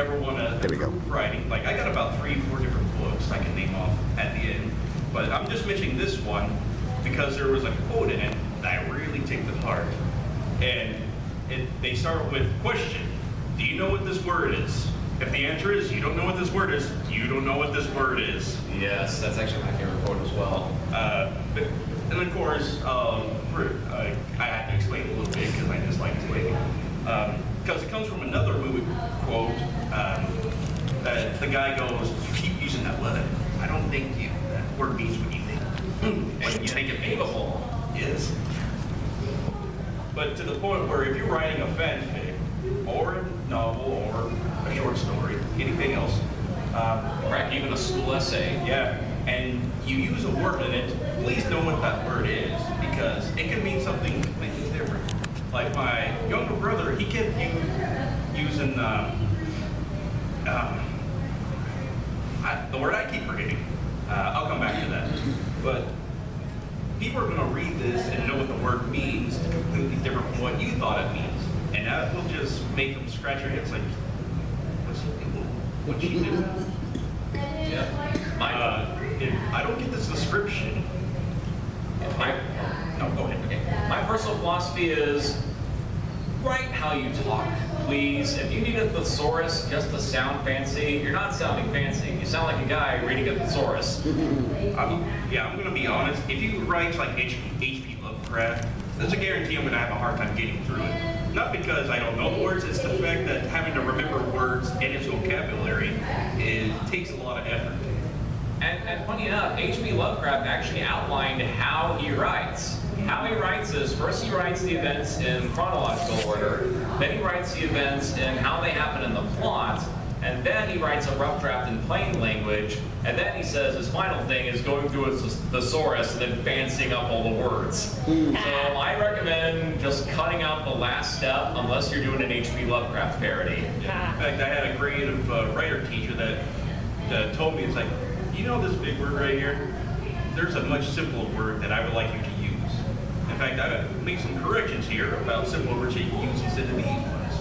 ever want to improve writing, like I got about 3 or 4 different books I can name off at the end, but I'm just mentioning this one because there was a quote in it that I really take to heart. And they start with question, do you know what this word is? If the answer is you don't know what this word is, you don't know what this word is. Yes, that's actually my favorite quote as well. And of course, I have to explain it a little bit because I just like explaining. Because it comes from another movie quote that the guy goes, you keep using that word. I don't think that word means what you think. And you think it memeable. Yes. But to the point where if you're writing a fanfic, or a novel, or a short story, anything else. Right, even a school essay. Yeah, and you use a word in it, please know what that word is, because it can mean something completely different. Like my younger brother, he kept using the word I keep forgetting. I'll come back to that. But people are going to read this and know what the word means completely different from what you thought it means. And that will just make them scratch their heads like, what'd she do? Yeah. I don't get this description. No, go ahead. Okay. My personal philosophy is write how you talk, please. If you need a thesaurus just to sound fancy, you're not sounding fancy. You sound like a guy reading a thesaurus. I'm going to be honest. If you write like H.P. Lovecraft, there's a guarantee I'm going to have a hard time getting through it. Not because I don't know the words, it's the fact that having to remember words in its vocabulary, it takes a lot of effort. And funny enough, H.P. Lovecraft actually outlined how he writes. How he writes is, first he writes the events in chronological order, then he writes the events in how they happen in the plot, and then he writes a rough draft in plain language, and then he says his final thing is going through a thesaurus and then fancying up all the words. So I recommend just cutting out the last step unless you're doing an H.P. Lovecraft parody. In fact, I had a creative writer teacher that told me, it's like, you know this big word right here? There's a much simpler word that I would like you to use. In fact, I made some corrections here about simple words that you can use instead of these ones.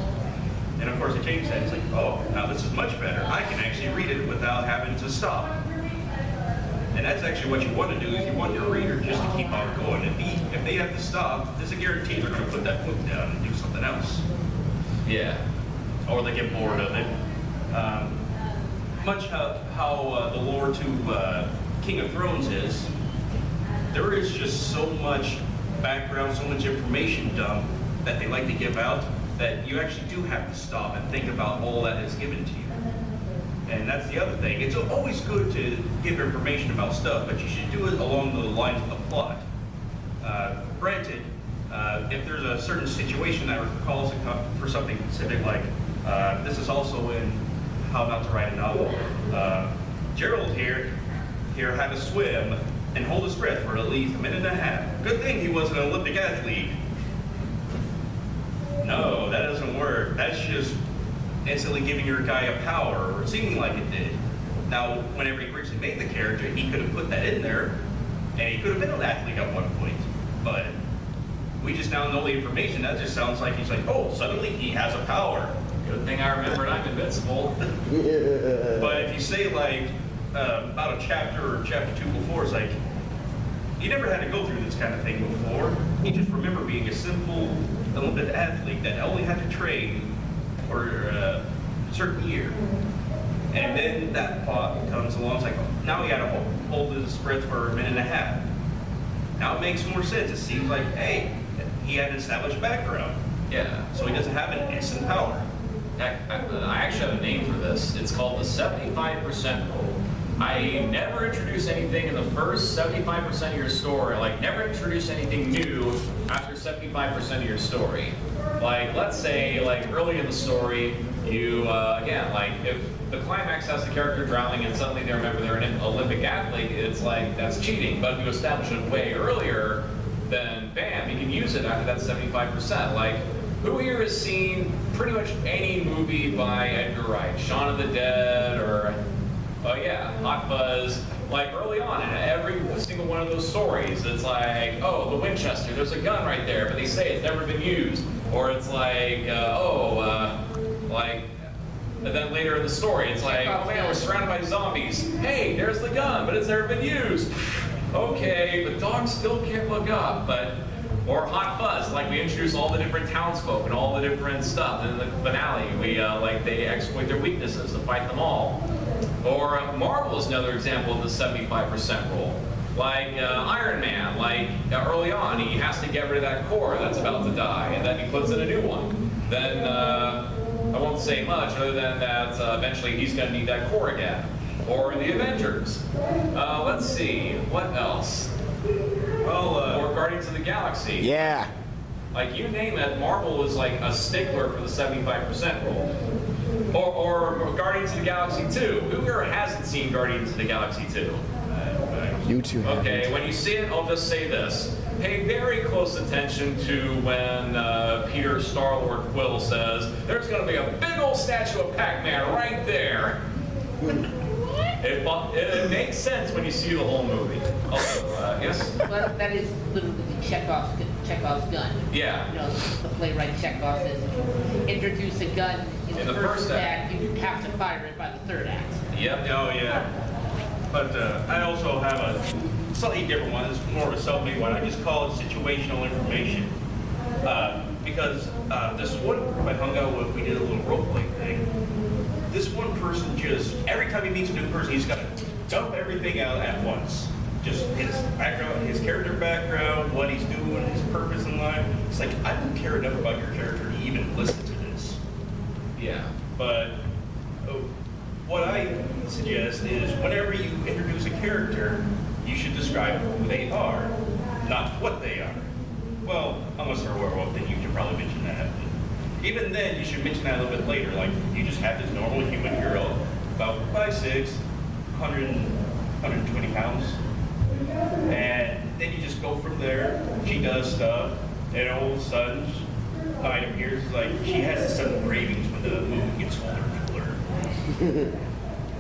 And of course, I changed that. It's like, oh, now this is much better. I can actually read it without having to stop. And that's actually what you want to do, is you want your reader just to keep on going. If they have to stop, there's a guarantee they're going to put that book down and do something else. Yeah. Or they get bored of it. Much how the lore to King of Thrones is, there is just so much background, so much information dumped that they like to give out, that you actually do have to stop and think about all that is given to you. And that's the other thing. It's always good to give information about stuff, but you should do it along the lines of the plot. Granted, if there's a certain situation that calls for something specific, like this is also in How Not to Write a Novel. Gerald here had to swim and hold his breath for at least a minute and a half. Good thing he wasn't an Olympic athlete. No, that doesn't work. That's just instantly giving your guy a power, or seeming like it did. Now, whenever he originally made the character, he could have put that in there, and he could have been an athlete at one point. But we just now know the information. That just sounds like he's like, oh, suddenly he has a power. Good thing I remembered I'm invincible. But if you say like about a chapter or chapter 2 before, it's like, you never had to go through this kind of thing before. You just remember being a simple Olympic athlete that only had to train for a certain year. And then that plot comes along, it's like, now he had to hold his breath for a minute and a half. Now it makes more sense. It seems like, hey, he had an established background. Yeah. So he doesn't have an instant power. I actually have a name for this. It's called the 75% rule. I never introduce anything in the first 75% of your story. Like, never introduce anything new after 75% of your story. Like, let's say, like, early in the story, you, again, like, if the climax has the character drowning and suddenly they remember they're an Olympic athlete, it's like, that's cheating. But if you establish it way earlier, then bam, you can use it after that 75%. Like, who here has seen pretty much any movie by Edgar Wright? Shaun of the Dead, or, oh yeah, Hot Fuzz. Like, early on in every single one of those stories, it's like, oh, the Winchester, there's a gun right there, but they say it's never been used. Or it's like, And then later in the story, it's like, oh man, we're surrounded by zombies. Hey, there's the gun, but it's never been used. Okay, but dogs still can't look up. Or Hot Fuzz, like we introduce all the different townsfolk and all the different stuff. And in the finale, they exploit their weaknesses to fight them all. Or Marvel is another example of the 75% rule. Like Iron Man, early on, he has to get rid of that core that's about to die, and then he puts in a new one. Then, I won't say much other than that eventually he's going to need that core again. Or the Avengers. Let's see, what else? Well, or Guardians of the Galaxy. Yeah. Like, you name it, Marvel is like a stickler for the 75% rule. Or Guardians of the Galaxy 2. Who here hasn't seen Guardians of the Galaxy 2? You two have. Okay, when you see it, I'll just say this. Pay very close attention to when Peter Star-Lord Quill says, there's going to be a big old statue of Pac-Man right there. It makes sense when you see the whole movie. Also, yes? Well, that is literally Chekhov's gun. Yeah. You know, the playwright Chekhov says, introduce a gun in the first act, you have to fire it by the third act. Yep. Oh, yeah. But I also have a slightly different one. It's more of a self-made one. I just call it situational information. Because this one group I hung out with, we did a little role-play thing. This one person just, every time he meets a new person, he's got to dump everything out at once. Just his background, his character background, what he's doing, his purpose in life. It's like, I don't care enough about your character to even listen to this. Yeah. But what I suggest is whenever you introduce a character, you should describe who they are, not what they are. Well, unless they're a werewolf, then you should probably mention that. Even then, you should mention that a little bit later. Like, you just have this normal human girl, about 5'6", 120 pounds. And then you just go from there. She does stuff, and all of a sudden, kind of appears like she has this sudden cravings when the movie gets older and older.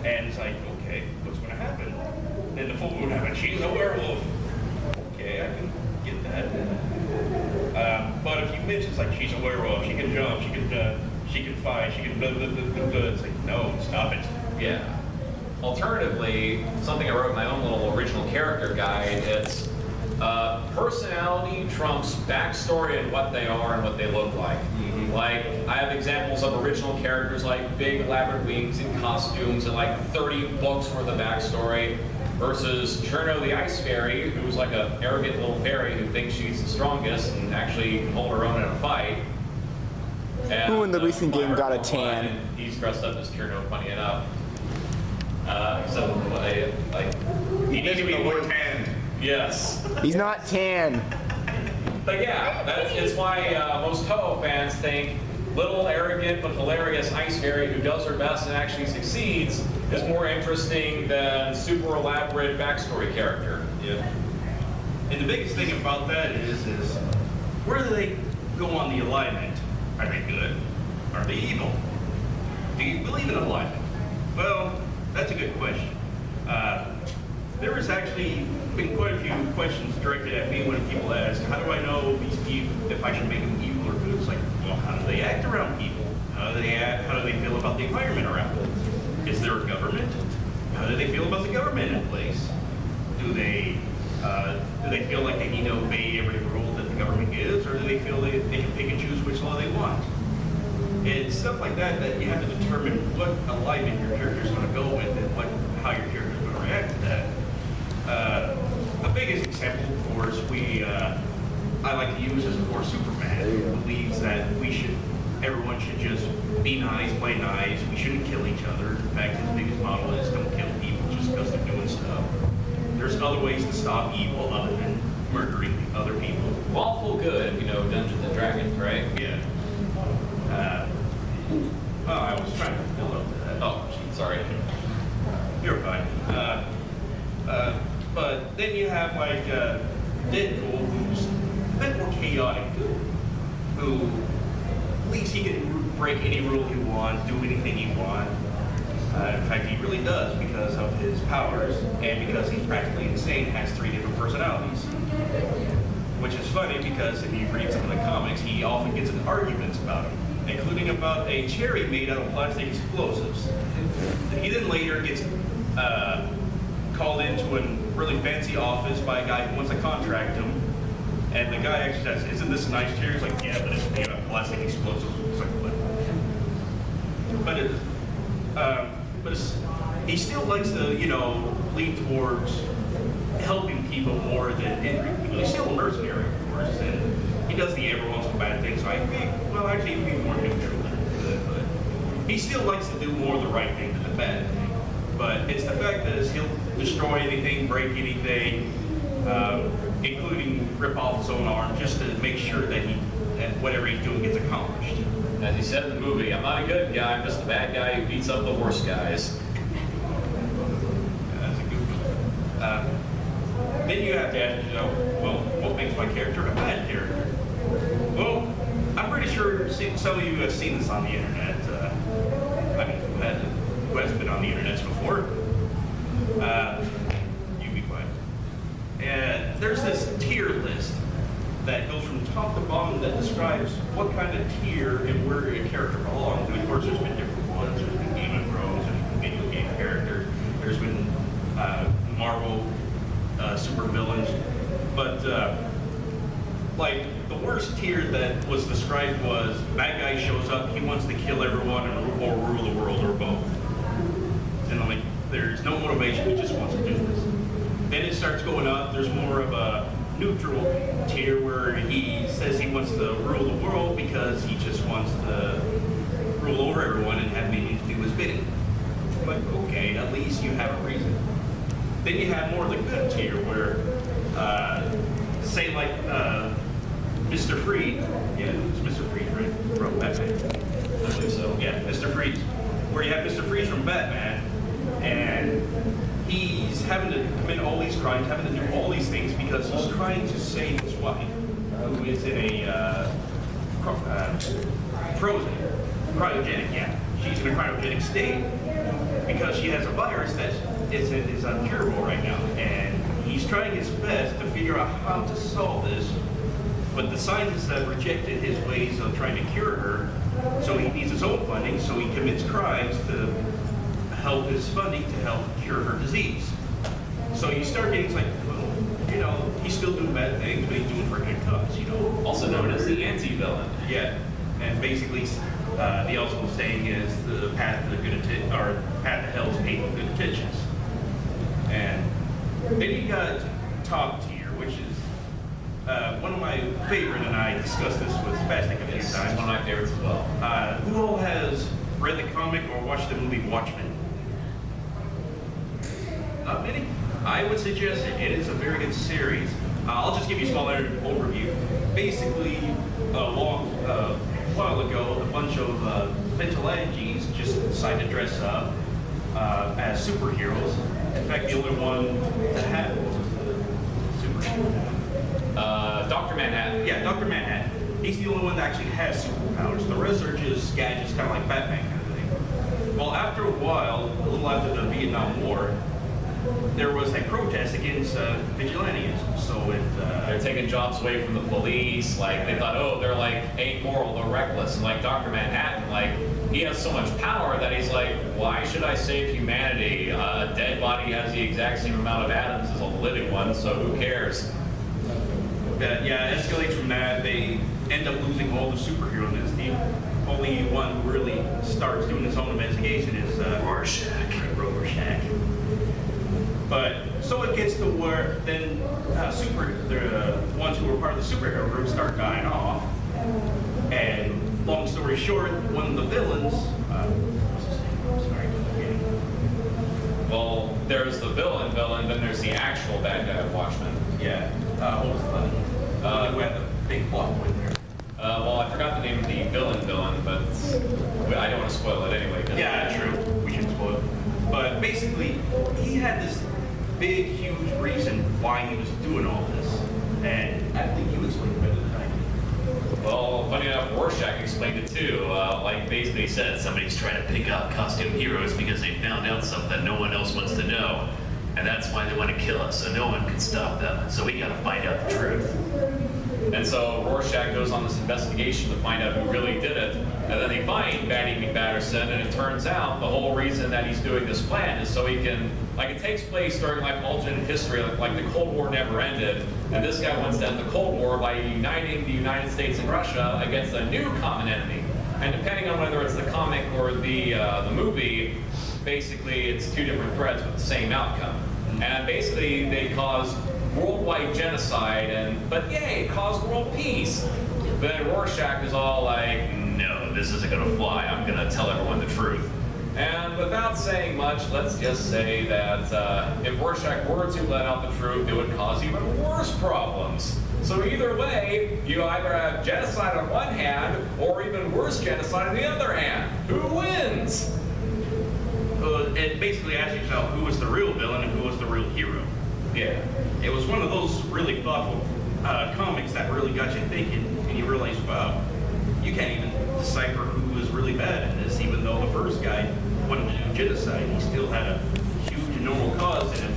And it's like, okay, what's going to happen? Then the full moon happens. She's a werewolf. Okay, I can get that. But if you mention it's like she's a werewolf, she can jump, she can fight, she can blah, blah, blah, blah, blah. It's like, no, stop it. Yeah. Alternatively, something I wrote in my own little original character guide, it's personality trumps backstory and what they are and what they look like. Mm-hmm. Like, I have examples of original characters like big elaborate wings and costumes and like 30 books worth of backstory versus Cherno the Ice Fairy, who's like an arrogant little fairy who thinks she's the strongest and actually can hold her own in a fight. And, who in the recent game got a tan? And he's dressed up as Cherno, funny enough. He needs to be more tanned. Yes. He's not tan. But yeah, that is why most Toho fans think little, arrogant, but hilarious Ice Fairy who does her best and actually succeeds is more interesting than super elaborate backstory character. Yeah. And the biggest thing about that is where do they go on the alignment? Are they good? Are they evil? Do you believe in alignment? Well, that's a good question. There has actually been quite a few questions directed at me when people ask, how do I know these people, if I should make them evil or good? It's like, well, how do they act around people? How do they act? How do they feel about the environment around them? Is there a government? How do they feel about the government in place? Do they feel like they need to obey every rule that the government gives, or do they feel they can pick and choose which law they want? It's stuff like that that you have to determine what alignment your character is going to go with and how your character is going to react to that. The biggest example, of course, I like to use is, of course, Superman, who believes that everyone should just be nice, play nice, we shouldn't kill each other. In fact, his biggest model is don't kill people just because they're doing stuff. There's other ways to stop evil other than murdering other people. Lawful good, Dungeons and Dragons, right? Yeah. Well, I was trying to build up to that. Oh, gee, sorry. You're fine. But then you have like Deadpool, who's a bit more chaotic, who believes he can break any rule he wants, do anything he wants. In fact, he really does because of his powers, and because he's practically insane, has 3 different personalities. Which is funny because if you read some of the comics, he often gets in arguments about him. including about a cherry made out of plastic explosives. He then later gets called into a really fancy office by a guy who wants to contract him. And the guy actually says, "Isn't this a nice cherry?" He's like, "Yeah, but it's made out of plastic explosives." It's like, what? But he still likes to, lean towards helping people more than injuring people. He's still a mercenary, of course, and he does the every once in a bad thing. So I think, well, actually, he'd be more neutral than good, but he still likes to do more the right thing than the bad thing. But it's the fact that he'll destroy anything, break anything, including rip off his own arm, just to make sure that whatever he's doing gets accomplished. As he said in the movie, I'm not a good guy, I'm just a bad guy who beats up the worst guys. That's a good one. Then you have to ask yourself, well, what makes my character a bad character? Well, I'm pretty sure some of you have seen this on the internet. Who hasn't been on the internet before? You be quiet. And there's this tier list that goes from top to bottom that describes what kind of tier and where a character belongs. And of course, there's been different ones. There's been Game of Thrones, there's been video game character, there's been Marvel super villains. But like the worst tier that was described was bad guy shows up, he wants to kill everyone or rule the world or both. And like there's no motivation, he just wants to do this. Then it starts going up. There's more of a neutral tier where he says he wants to rule the world because he just wants to rule over everyone and have minions do his bidding. But okay, at least you have a reason. Then you have more of the good tier where, say like Mr. Freed, yeah, it's Mr. Freed, right? From Batman. I believe so. Yeah, Mr. Freeze, where you have Mr. Freeze from Batman, and he's having to commit all these crimes, having to do all these things because he's trying to save his wife, who is in a frozen, cryogenic, yeah. She's in a cryogenic state because she has a virus that is uncurable right now, and he's trying his best to figure out how to solve this, but the scientists have rejected his ways of trying to cure her, so he needs his own funding, so he commits crimes to help his funding to help cure her disease. So you start getting like, well, he's still doing bad things, but he's doing for a good cause, Also known as the anti-villain. Yeah, and basically, the ultimate saying is the path to path to hell is paved with good intentions. And then you got top tier, which is one of my favorite, and I discussed this with Spastic a few It's times. one of my favorites as well. Who all has read the comic or watched the movie Watchmen? Not many? I would suggest it. It is a very good series. I'll just give you a small overview. Basically, a while ago, a bunch of vigilantes just decided to dress up as superheroes. In fact, the only one to have was a superhero. Dr. Manhattan. Yeah, Dr. Manhattan. He's the only one that actually has superpowers. The rest are just gadgets, kind of like Batman kind of thing. Well, after a while, a little after the Vietnam War, there was a protest against vigilantism. So They're taking jobs away from the police. Like they thought, oh, they're like amoral, they're reckless. And like Dr. Manhattan, like he has so much power that he's like, why should I save humanity? A dead body has the exact same amount of atoms as a living one, so who cares? yeah, it escalates from that. They end up losing all the superheroes. The only one who really starts doing his own investigation is Rorschach. But so it gets to where then the ones who were part of the superhero group start dying off. And long story short, one of the villains, what's his name? Sorry, Well, there's the villain, then there's the actual bad guy of Watchmen. yeah, what was the one? Who had the big plot point there? Well, I forgot the name of the villain, but I don't want to spoil it anyway. Yeah, true. We shouldn't spoil it. But basically, he had this big, huge reason why he was doing all this. And I think you explained it better than I did. Well, funny enough, Rorschach explained it too. Like basically said, Somebody's trying to pick out costume heroes because they found out something that no one else wants to know. And that's why they want to kill us, so no one can stop them. So we gotta find out the truth. And so Rorschach goes on this investigation to find out who really did it. And then they find Batty McBatterson, and it turns out the whole reason that he's doing this plan is so he can, like, it takes place during like alternate history, like the Cold War never ended, and this guy wants to end the Cold War by uniting the United States and Russia against a new common enemy. And depending on whether it's the comic or the movie, basically it's two different threats with the same outcome. And basically they cause worldwide genocide, but yay, cause world peace. But then Rorschach is all like, no, this isn't gonna fly, I'm gonna tell everyone the truth. And without saying much, let's just say that if Rorschach were to let out the truth, it would cause even worse problems. So either way, you either have genocide on one hand, or even worse genocide on the other hand. Who wins? It basically asks yourself who was the real villain and who was the real hero. Yeah. It was one of those really thoughtful comics that really got you thinking, and you realize, wow, you can't even decipher who was really bad in this, even though the first guy wanted to do genocide. He still had a huge and normal cause, and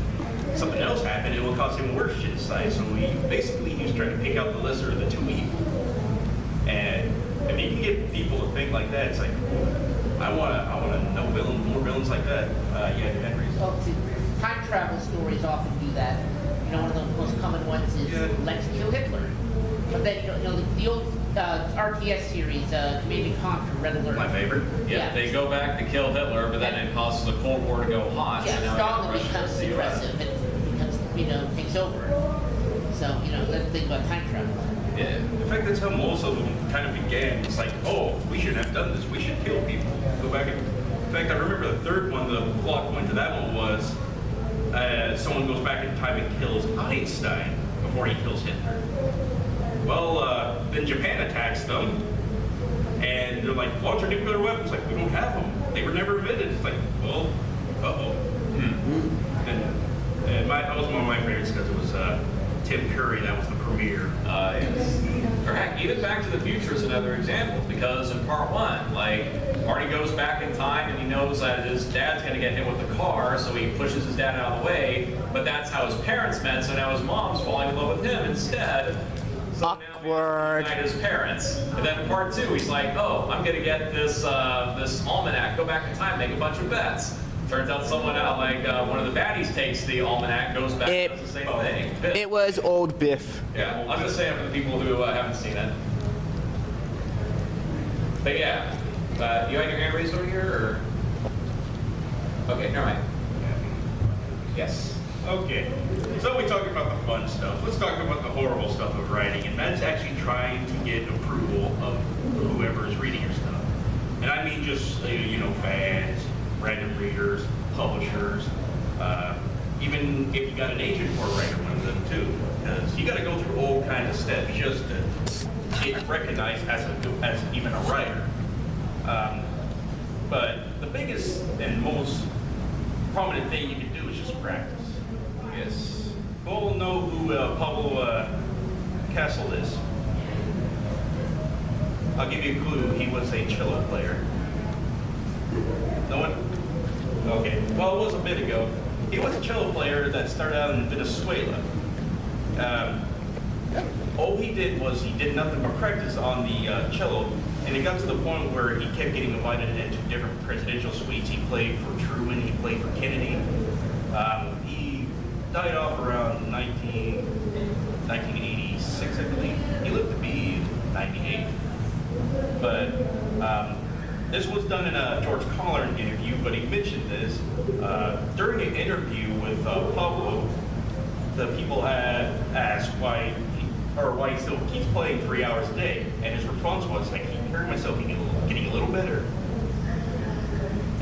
if something else happened, it would cause him worse genocide. So he was trying to pick out the lesser of the two evils. And if you can get people to think like that, it's like, I want to know more villains like that. Yeah, Henry. Well, see, time travel stories often do that. You know, one of the most common ones is Let's Kill Hitler. But then, you know, the old RTS series, Command and Conquer, Red Alert. My favorite. Yeah, they go back to kill Hitler, but then it causes the Cold War to go hot. Yeah, so now Stalin Russia becomes versus the US. aggressive and becomes, you know, takes over. So, you know, let's think about time travel. Yeah. In fact, that's how most of them kind of began. It's like, oh, we shouldn't have done this. We should kill people. Go back and, in fact, I remember the third one, the plot point to that one was someone goes back in time and kills Einstein before he kills Hitler. Well, then Japan attacks them, and they're like, launch our nuclear weapons. Like, we don't have them. They were never invented. It's like, well, uh-oh. And that was one of my favorites because it was Tim Curry. That was the premiere. Yes. Or heck, even Back to the Future is another example, because in part one, like, Marty goes back in time and he knows that his dad's going to get hit with the car, so he pushes his dad out of the way, but that's how his parents met, so now his mom's falling in love with him instead. So Awkward. Now he has his parents. And then in part two, he's like, oh, I'm going to get this this almanac, go back in time, make a bunch of bets. Turns out someone out, like one of the baddies takes the almanac, goes back, and does the same thing. It was old Biff. Yeah, I'm just saying for the people who haven't seen it. But yeah, you had your hand raised over here, or? Okay, never mind. Yes. Okay, so we talked about the fun stuff. Let's talk about the horrible stuff of writing, and that's actually trying to get approval of whoever is reading your stuff. And I mean just, you know, fans, random readers, publishers, even if you got an agent for a writer, one of them too, because you got to go through all kinds of steps just to get recognized as even a writer. But the biggest and most prominent thing you can do is just practice. Yes. You all know who Pablo Castle is. I'll give you a clue. He was a cello player. No one? Okay. Well, it was a bit ago. He was a cello player that started out in Venezuela. All he did was he did nothing but practice on the cello, and it got to the point where he kept getting invited into different presidential suites. He played for Truman, he played for Kennedy. He died off around 1986, I believe. He lived to be 98. But this was done in a George Collin interview, but he mentioned this. During an interview with Pablo, the people had asked why he still keeps playing 3 hours a day. And his response was, I keep hearing myself getting a little better.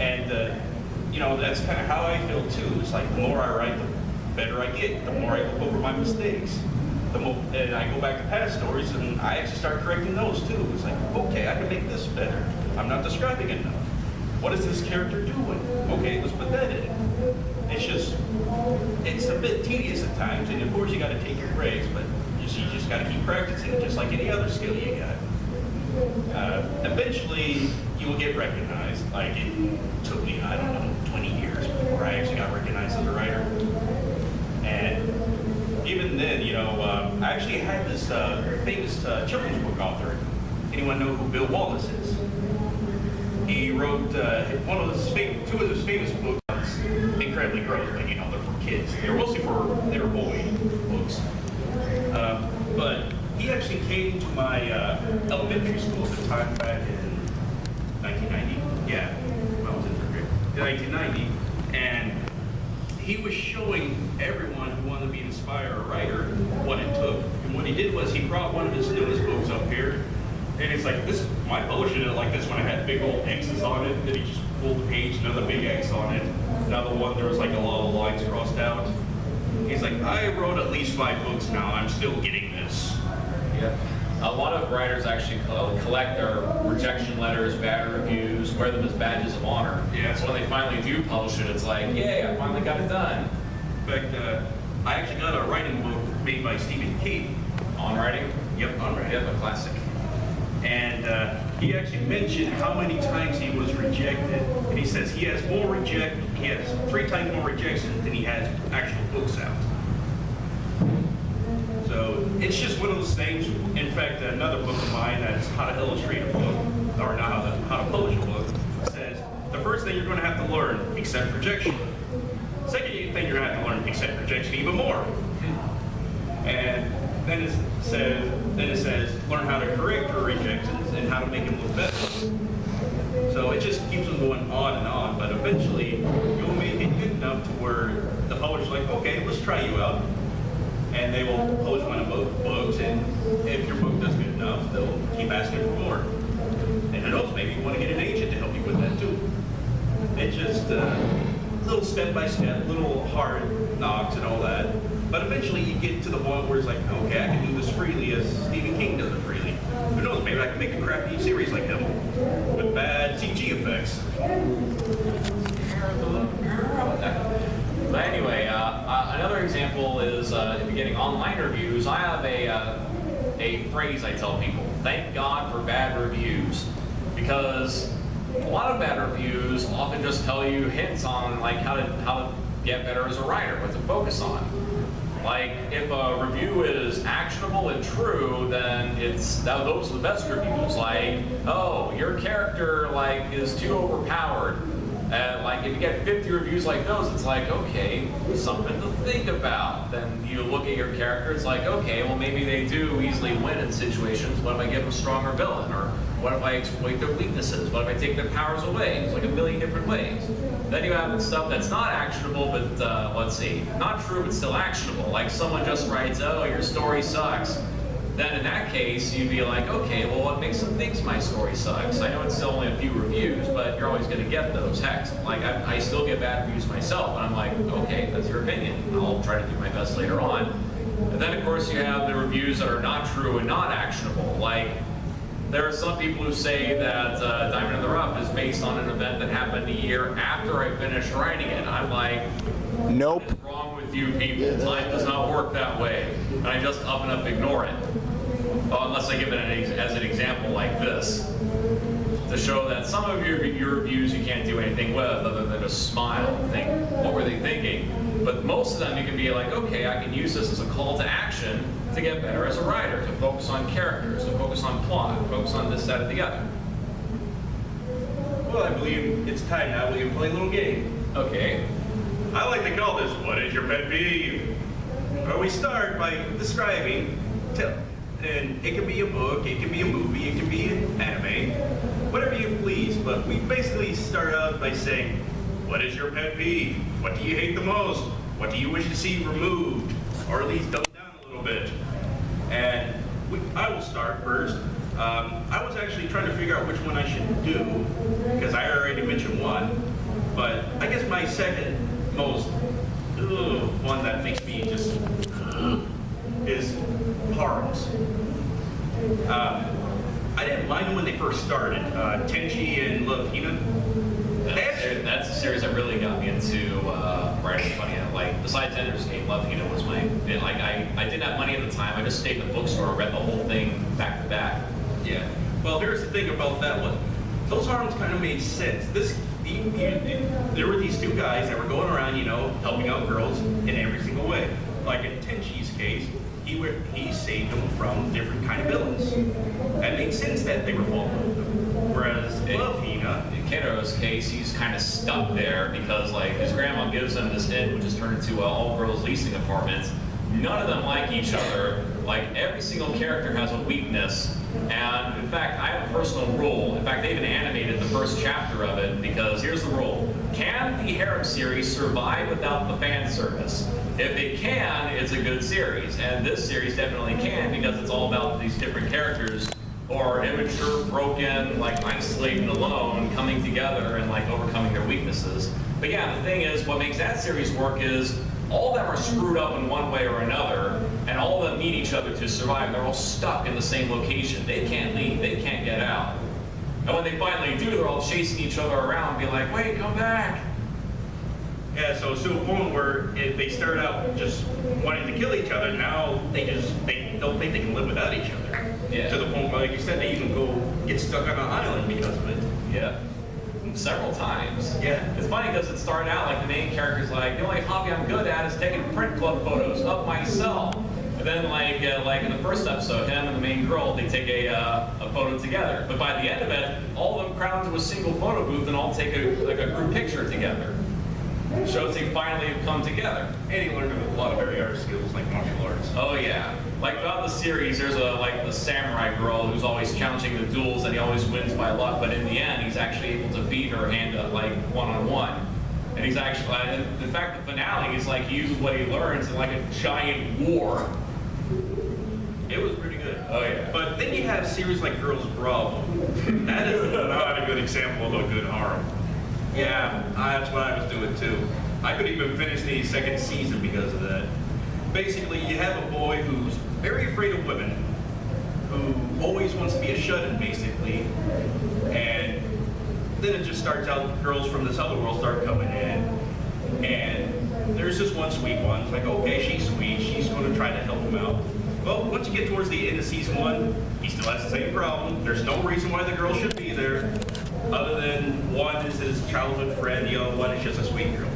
And, you know, that's kind of how I feel too. It's like the more I write, the better I get. The more I look over my mistakes. And I go back to past stories and I actually start correcting those too. It's like, okay, I can make this better. I'm not describing enough. What is this character doing? Okay, let's put that in. It's a bit tedious at times, and of course you got to take your breaks, but you just got to keep practicing it, just like any other skill you got. Eventually, you will get recognized. Like it took me, I don't know, 20 years before I actually got recognized as a writer. And even then, you know, I I actually had this famous children's book author. Anyone know who Bill Wallace is? He wrote two of his famous books. Incredibly gross, but you know, they're for kids. They're mostly they're boy books. But he actually came to my elementary school at the time back in 1990. Yeah, I was in third grade. In 1990, and he was showing everyone who wanted to be an inspired writer what it took. And what he did was he brought one of his newest books up here, and it's like, this, my publisher did it like this one. It had big old X's on it. Then he just pulled the page, another big X on it. Another one, there was like a lot of lines crossed out. He's like, I wrote at least 5 books now. I'm still getting this. Yeah. A lot of writers actually collect their rejection letters, bad reviews, wear them as badges of honor. Yeah. So when they finally do publish it, it's like, yay, I finally got it done. In fact, I actually got a writing book made by Stephen King. On writing? Yep, on writing. Yep, a classic. And he actually mentioned how many times he was rejected. And he says he has 3 times more rejections than he has actual books out. So it's just one of those things. In fact, another book of mine that's how to illustrate a book, or not how to publish a book, says the first thing you're going to have to learn, accept rejection. Second thing you're going to have to learn, accept rejection even more. And then it says learn how to correct your rejections and how to make them look better. So it just keeps them going on and on, but eventually you'll make it good enough to where the publisher's like, okay, let's try you out. And they will publish one of both books, and if your book does good enough, they'll keep asking for more. And who knows, maybe you want to get an agent to help you with that too. It's just little step-by-step, little hard knocks and all that. But eventually you get to the point where it's like, okay, I can do this freely as Stephen King does it freely. Who knows, maybe I can make a crappy series like him with bad CG effects. But anyway, another example is if you're getting online reviews, I have a phrase I tell people: thank God for bad reviews, because a lot of bad reviews often just tell you hints on like how to get better as a writer, what to focus on. Like if a review is actionable and true, then those are the best reviews. Like, oh, your character like is too overpowered. And like if you get 50 reviews like those, it's like, okay, something to think about. Then you look at your character, it's like, okay, well maybe they do easily win in situations. What if I give them a stronger villain? Or what if I exploit their weaknesses? What if I take their powers away? It's like a million different ways. Then you have stuff that's not actionable, but let's see, not true but still actionable. Like someone just writes, oh, your story sucks. Then in that case, you'd be like, okay, well, what makes them think my story sucks? I know it's still only a few reviews, but you're always going to get those. Heck, like I still get bad reviews myself, and I'm like, okay, that's your opinion. I'll try to do my best later on. And then, of course, you have the reviews that are not true and not actionable. Like, there are some people who say that Diamond in the Rough is based on an event that happened a year after I finished writing it. I'm like, Nope. what is wrong with you people? Time does not work that way. And I just up and up ignore it. Unless I give it as an example like this, to show that some of your reviews you can't do anything with other than just smile and think, what were they thinking? But most of them you can be like, okay, I can use this as a call to action to get better as a writer, to focus on characters, to focus on plot, focus on this, that, or the other. Well, I believe it's time now we can play a little game. Okay. I like to call this, what is your pet peeve? Where we start by describing, and it can be a book, it can be a movie, it can be an anime, whatever you please, but we basically start out by saying, what is your pet peeve? What do you hate the most? What do you wish to see removed? Or at least dumbed down a little bit? And I will start first. I was actually trying to figure out which one I should do, because I already mentioned one, but I guess my second most one that makes me just is harems. I didn't mind them when they first started. Tenchi and Love Hina. That's a series that really got me into writing funny. Like, besides Ender's Game, Love Hina was my, like, I didn't have money at the time. I just stayed in the bookstore, read the whole thing back to back. Yeah. Well, here's the thing about that one. Those harems kind of made sense. There were these two guys that were going around, helping out girls in every single way. Like in Tenchi's case, he saved them from different kind of villains. That made sense that they were following him. Whereas Love Hina, In Kiddo's case, he's kind of stuck there because like his grandma gives him this inn, which is turned into all-girls leasing apartments. None of them like each other. Like every single character has a weakness. And in fact, I have a personal rule. In fact, they even animated the first chapter of it because here's the rule. Can the harem series survive without the fan service? If it can, it's a good series. And this series definitely can because it's all about these different characters who are immature, broken, like isolated and alone, coming together and like overcoming their weaknesses. But yeah, the thing is, what makes that series work is all of them are screwed up in one way or another, and all of them need each other to survive. They're all stuck in the same location. They can't leave. They can't get out. And when they finally do, they're all chasing each other around, be like, wait, come back. yeah, so to a point where if they start out just wanting to kill each other, now they don't think they can live without each other. Yeah. To the point where, like you said, they even get stuck on an island because of it. Yeah. Several times. Yeah. It's funny because it started out like the main character's like, the only hobby I'm good at is taking print club photos of myself. And then like in the first episode, him and the main girl, they take a photo together. But by the end of it, all of them crowd into a single photo booth and all take a group picture together. Shows they finally have come together. And he learned a lot of very art skills like martial arts. Oh yeah. Like throughout the series, there's the samurai girl who's always challenging the duels and he always wins by luck, but in the end, he's actually able to beat her hand up like one-on-one. And he's actually, in fact, the finale is like he uses what he learns in like a giant war. It was pretty good. Oh yeah. But then you have series like Girls Problem. That is not a good example of a good harem. Yeah, that's what I was doing too. I couldn't even finish the second season because of that. Basically, you have a boy who's very afraid of women, who always wants to be a shut-in, basically, and then it just starts out, girls from this other world start coming in, and there's this one sweet one. It's like, okay, she's sweet, she's going to try to help him out. Well, once you get towards the end of season 1, he still has the same problem. There's no reason why the girl should be there, other than one is his childhood friend, the other one is just a sweet girl.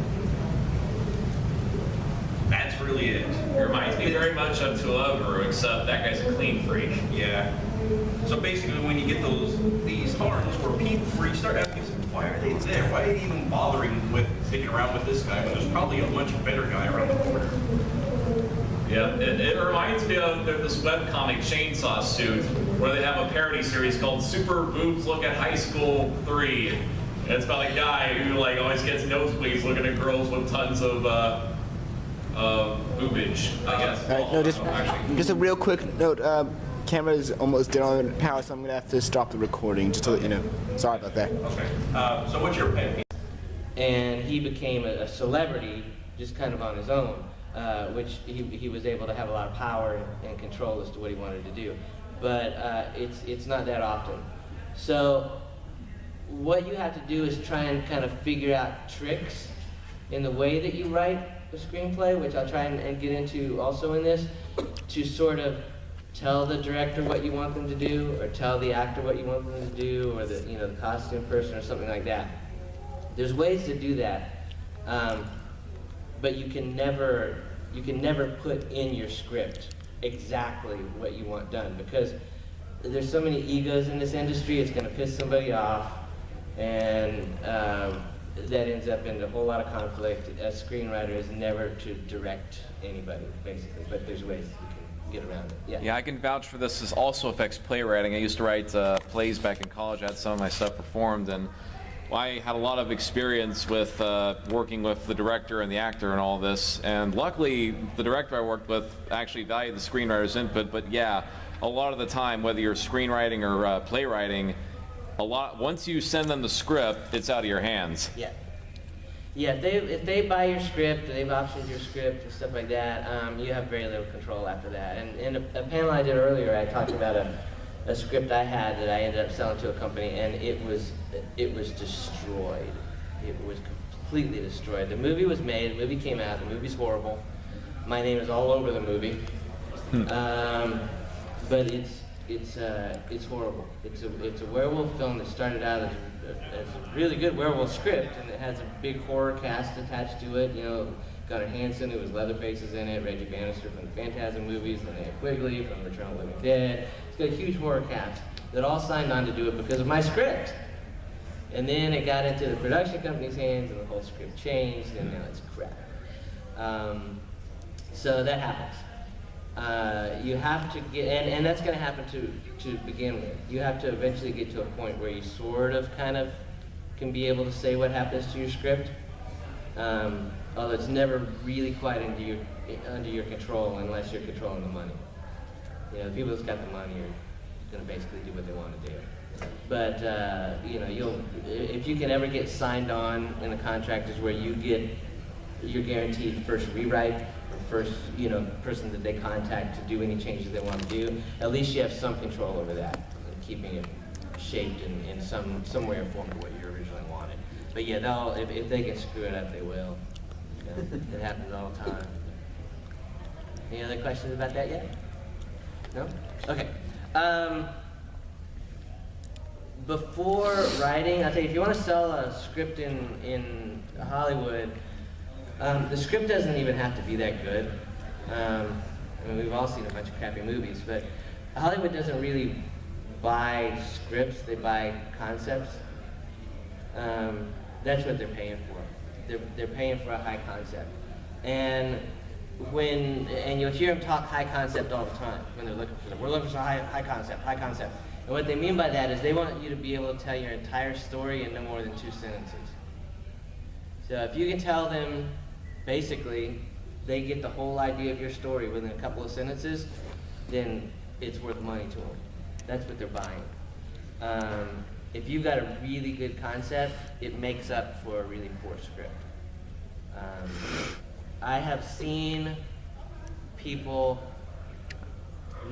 That's really it. It reminds me very much of Tuloveru, except that guy's a clean freak. Yeah. So basically, when you get these harems where you start asking, why are they there? Why are they even bothering with sticking around with this guy when there's probably a much better guy around the corner? Yeah, it reminds me of this webcomic Chainsaw Suit, where they have a parody series called Super Boobs Look at High School 3. And it's about a guy who like always gets nosebleeds looking at girls with tons of boobage, I guess. All right, no, just a real quick note. Camera's almost dead on power, so I'm gonna have to stop the recording just to let you know. Sorry about that. Okay. So what's your pet peeve? And he became a celebrity just kind of on his own, which he was able to have a lot of power and control as to what he wanted to do. But it's not that often. So what you have to do is try and kind of figure out tricks in the way that you write the screenplay, which I'll try and get into also in this, to sort of tell the director what you want them to do, or tell the actor what you want them to do, or the costume person or something like that. There's ways to do that, but you can never put in your script exactly what you want done, because there's so many egos in this industry. It's going to piss somebody off, and that ends up in a whole lot of conflict. A screenwriter is never to direct anybody, basically, but there's ways you can get around it. Yeah, I can vouch for this. This also affects playwriting. I used to write plays back in college. I had some of my stuff performed, and I had a lot of experience with working with the director and the actor and all this. And luckily, the director I worked with actually valued the screenwriter's input. But yeah, a lot of the time, whether you're screenwriting or playwriting, once you send them the script, it's out of your hands. Yeah. Yeah, if they buy your script, they've optioned your script and stuff like that, you have very little control after that. And in a panel I did earlier, I talked about a script I had that I ended up selling to a company, and it was destroyed. It was completely destroyed. The movie was made, the movie came out, the movie's horrible. My name is all over the movie. But it's horrible. It's a werewolf film that started out as a really good werewolf script, and it has a big horror cast attached to it. Gunnar Hansen, who was Leatherface, is in it. Reggie Bannister from the Phantasm movies. Linnea Quigley from Return of the Living Dead. It's got a huge horror cast that all signed on to do it because of my script. And then it got into the production company's hands, and the whole script changed, and now it's crap. So that happens. You have to get, and that's going to happen to begin with. You have to eventually get to a point where you sort of kind of can be able to say what happens to your script, although it's never really quite under your control unless you're controlling the money. You know, the people that's got the money are going to basically do what they want to do. But you know, if you can ever get signed on in a contract is where you're guaranteed first rewrite, or first, you know, person that they contact to do any changes they want to do. At least you have some control over that, and keeping it shaped in some way or form to what you originally wanted. But yeah, if they can screw it up, they will. You know, it happens all the time. Any other questions about that yet? No? Okay. Before writing, I'll tell you, if you want to sell a script in Hollywood, the script doesn't even have to be that good. I mean, we've all seen a bunch of crappy movies, but Hollywood doesn't really buy scripts, they buy concepts. That's what they're paying for. They're paying for a high concept. And you'll hear them talk high concept all the time when they're looking for them. We're looking for high concept, high concept. And what they mean by that is they want you to be able to tell your entire story in no more than 2 sentences. So if you can tell them, basically, they get the whole idea of your story within a couple of sentences, then it's worth money to them. That's what they're buying. If you've got a really good concept, it makes up for a really poor script. I have seen people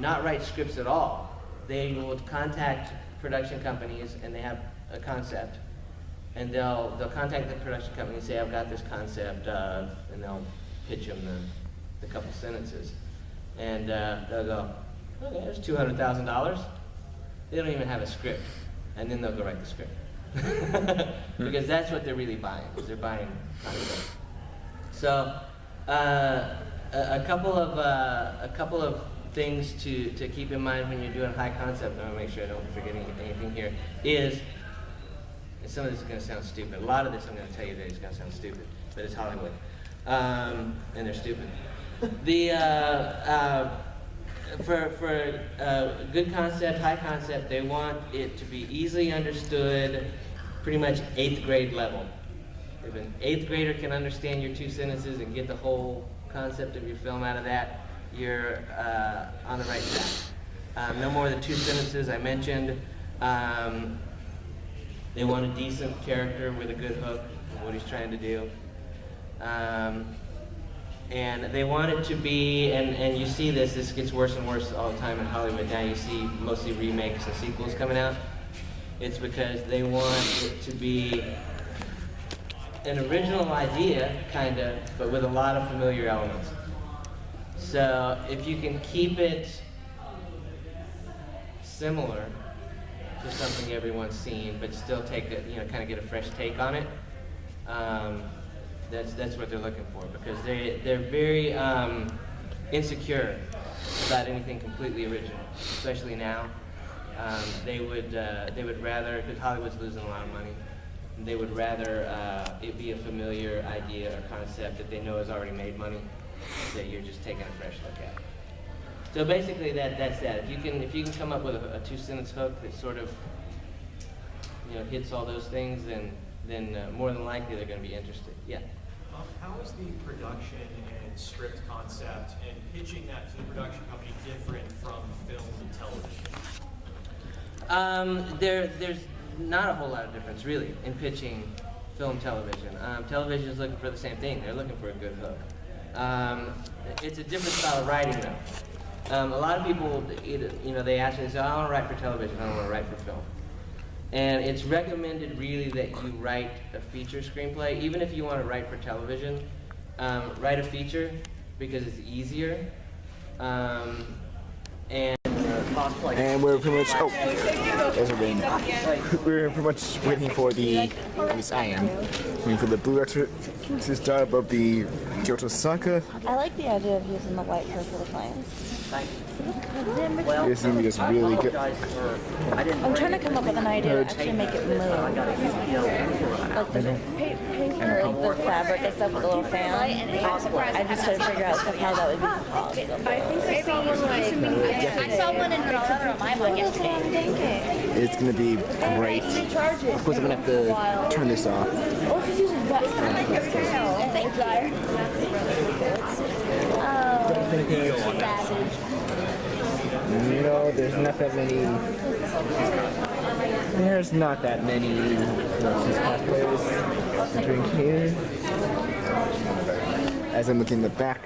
not write scripts at all. They will contact production companies and they have a concept, and they'll contact the production company and say, I've got this concept, and they'll pitch them the couple sentences, and they'll go, okay, there's $200,000. They don't even have a script, and then they'll go write the script. Because that's what they're really buying, is they're buying concept. So a couple of things to keep in mind when you're doing high concept, and I want to make sure I don't forget anything here, is, and some of this is going to sound stupid, a lot of this I'm going to tell you today is going to sound stupid, but it's Hollywood, and they're stupid. For good concept, high concept, they want it to be easily understood, pretty much 8th grade level. If an 8th grader can understand your 2 sentences and get the whole concept of your film out of that, you're on the right track. No more than 2 sentences, I mentioned. They want a decent character with a good hook, what he's trying to do. And they want it to be, and you see this gets worse and worse all the time in Hollywood now. You see mostly remakes and sequels coming out. It's because they want it to be an original idea, kind of, but with a lot of familiar elements. So if you can keep it similar to something everyone's seen, but still take it, kind of get a fresh take on it, that's what they're looking for, because they're very insecure about anything completely original, especially now. They would rather, because Hollywood's losing a lot of money, they would rather it be a familiar idea or concept that they know has already made money, that you're just taking a fresh look at. So basically, that's that. If you can come up with a 2-sentence hook that sort of hits all those things, then more than likely they're going to be interested. Yeah. How is the production and script concept and pitching that to the production company different from film and television? There's not a whole lot of difference, really, in pitching film television. Television is looking for the same thing. They're looking for a good hook. It's a different style of writing, though. A lot of people, they ask me, they say, I want to write for television, I don't want to write for film. And it's recommended, really, that you write a feature screenplay. Even if you want to write for television, write a feature, because it's easier. And And we're pretty much, oh, there's a ring. We're pretty much waiting for the, at least I am, waiting for the Blue Extra to start above the Kyoto Saka. I like the idea of using the white hair for the flames. This is gonna be just really good. I'm trying to come up with an idea to actually make it move. Like the paper, like the fabric and stuff with a little fan. I just tried to figure out stuff how that would be possible. I saw one in my one yesterday. It's gonna be great. Of course, I'm gonna have to turn this off. Oh, she's using that. I like your style. Thank you. Oh, savage. You know, there's not that many. There's not that many cosplayers entering here. As I'm looking in the back,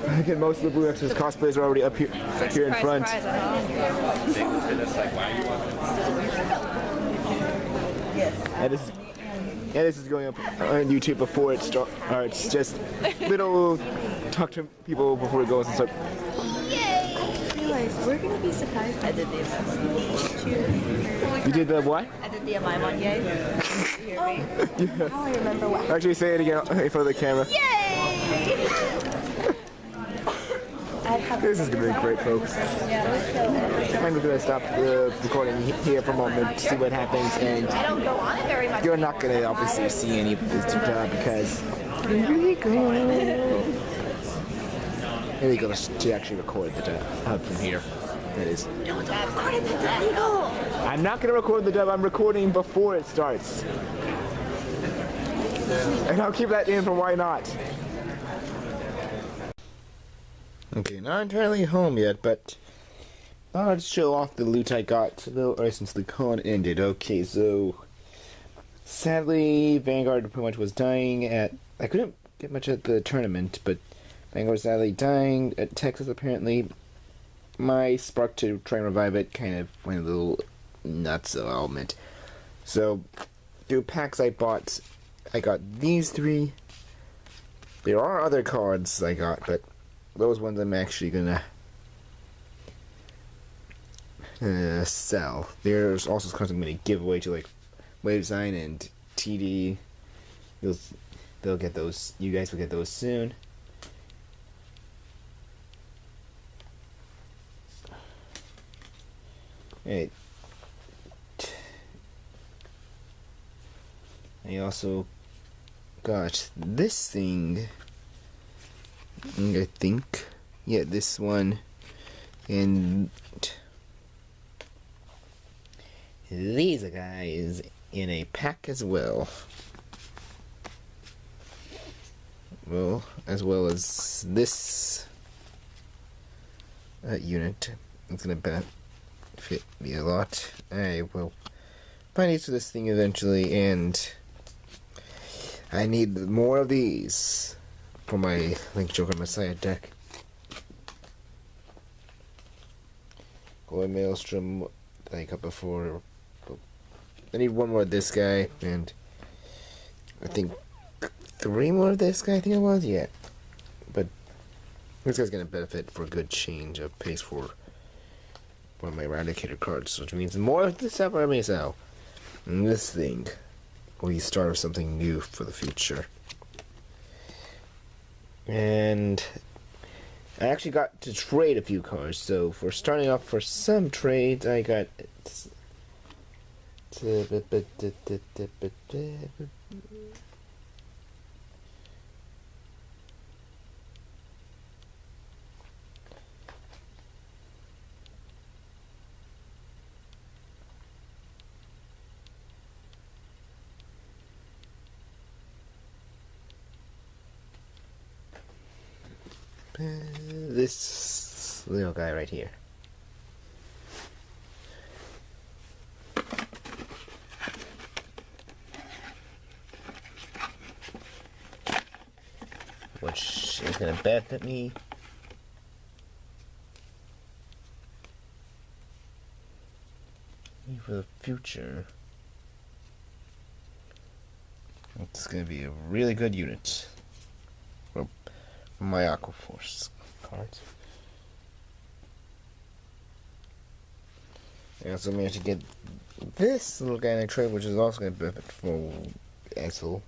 I get most of the Blue Extras cosplayers are already up here in front. Yeah, this is going up on YouTube before it starts. Just little talk to people before it goes and start. We're gonna be surprised. I did the You did the what? I did the MI one, yay. You hear me? Yeah. I remember what. Actually, say it again in front of the camera. Yay! This is gonna be great, folks. I'm gonna stop the recording here for a moment to see what happens, and I don't go on it very much. you're not gonna obviously see any of this because here we go. Here we go to actually record the dub from here. That is. No, don't record it. That's illegal. I'm not gonna record the dub. I'm recording before it starts, and I'll keep that in for why not. Okay, not entirely home yet, but I'll show off the loot I got since the con ended. Okay, so sadly, Vanguard pretty much was dying at. I couldn't get much at the tournament, but Vanguard was sadly dying at Texas apparently. My spark to try and revive it kind of went a little nuts element. So, through packs I bought, I got these three. There are other cards I got, but those ones I'm actually gonna sell. There's also cards I'm gonna give away to like Wave Design and TD. They'll get those. You guys will get those soon. Right. I also got this thing. I think. Yeah, this one. And these guys in a pack as well. Well, as well as this unit. It's gonna benefit me a lot. I will find use for this thing eventually, and I need more of these for my Link Joker Messiah deck. Glory Maelstrom that I got before. I need one more of this guy, and I think 3 more of this guy, I think it was, yeah. But this guy's gonna benefit for a good change of pace for one of my Eradicator cards, which means more of this stuff I may sell. And this thing will be start of something new for the future. And I actually got to trade a few cards, so for starting off for some trades, I got this little guy right here. Which is going to benefit me. For the future. It's going to be a really good unit. For my Aqua Force cards. I also managed to get this little guy in a trade, which is also going to benefit for Axel.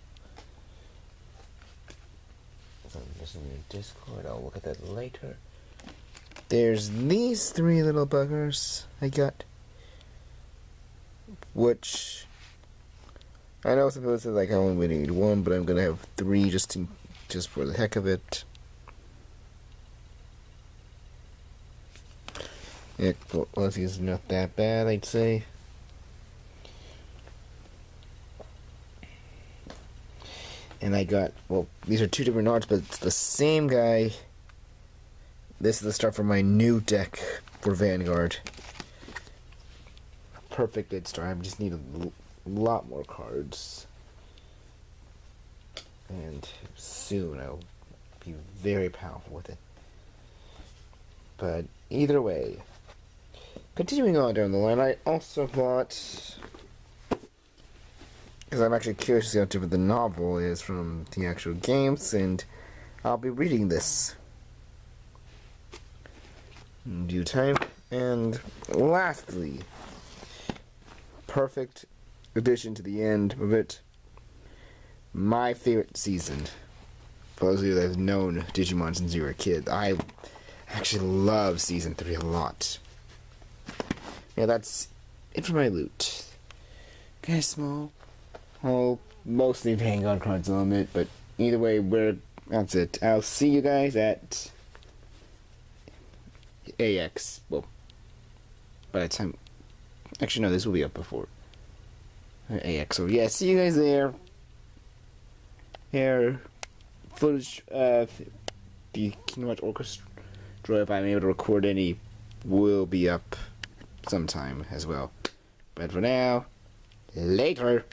So I'm just in your Discord. I'll look at that later. There's these 3 little buggers I got, which I know some people say like I only need 1, but I'm gonna have 3 just for the heck of it. Yeah, quality is not that bad, I'd say. And I got, well, these are 2 different arts, but it's the same guy. This is the start for my new deck for Vanguard. Perfect good start. I just need a lot more cards. And soon I'll be very powerful with it. But either way, continuing on down the line, I also bought, because I'm actually curious to see how different the novel is from the actual games, and I'll be reading this in due time. And lastly, perfect addition to the end of it, my favorite season. For those of you that have known Digimon since you were a kid, I actually love Season 3 a lot. Yeah, that's it for my loot. Kind of small. Well, mostly Vanguard cards on it, but either way, that's it. I'll see you guys at AX. Well, by the time, actually no, this will be up before AX. So yeah, see you guys there. Here, footage of the Kingdom Hearts Orchestra, if I'm able to record any, will be up sometime as well. But for now, later.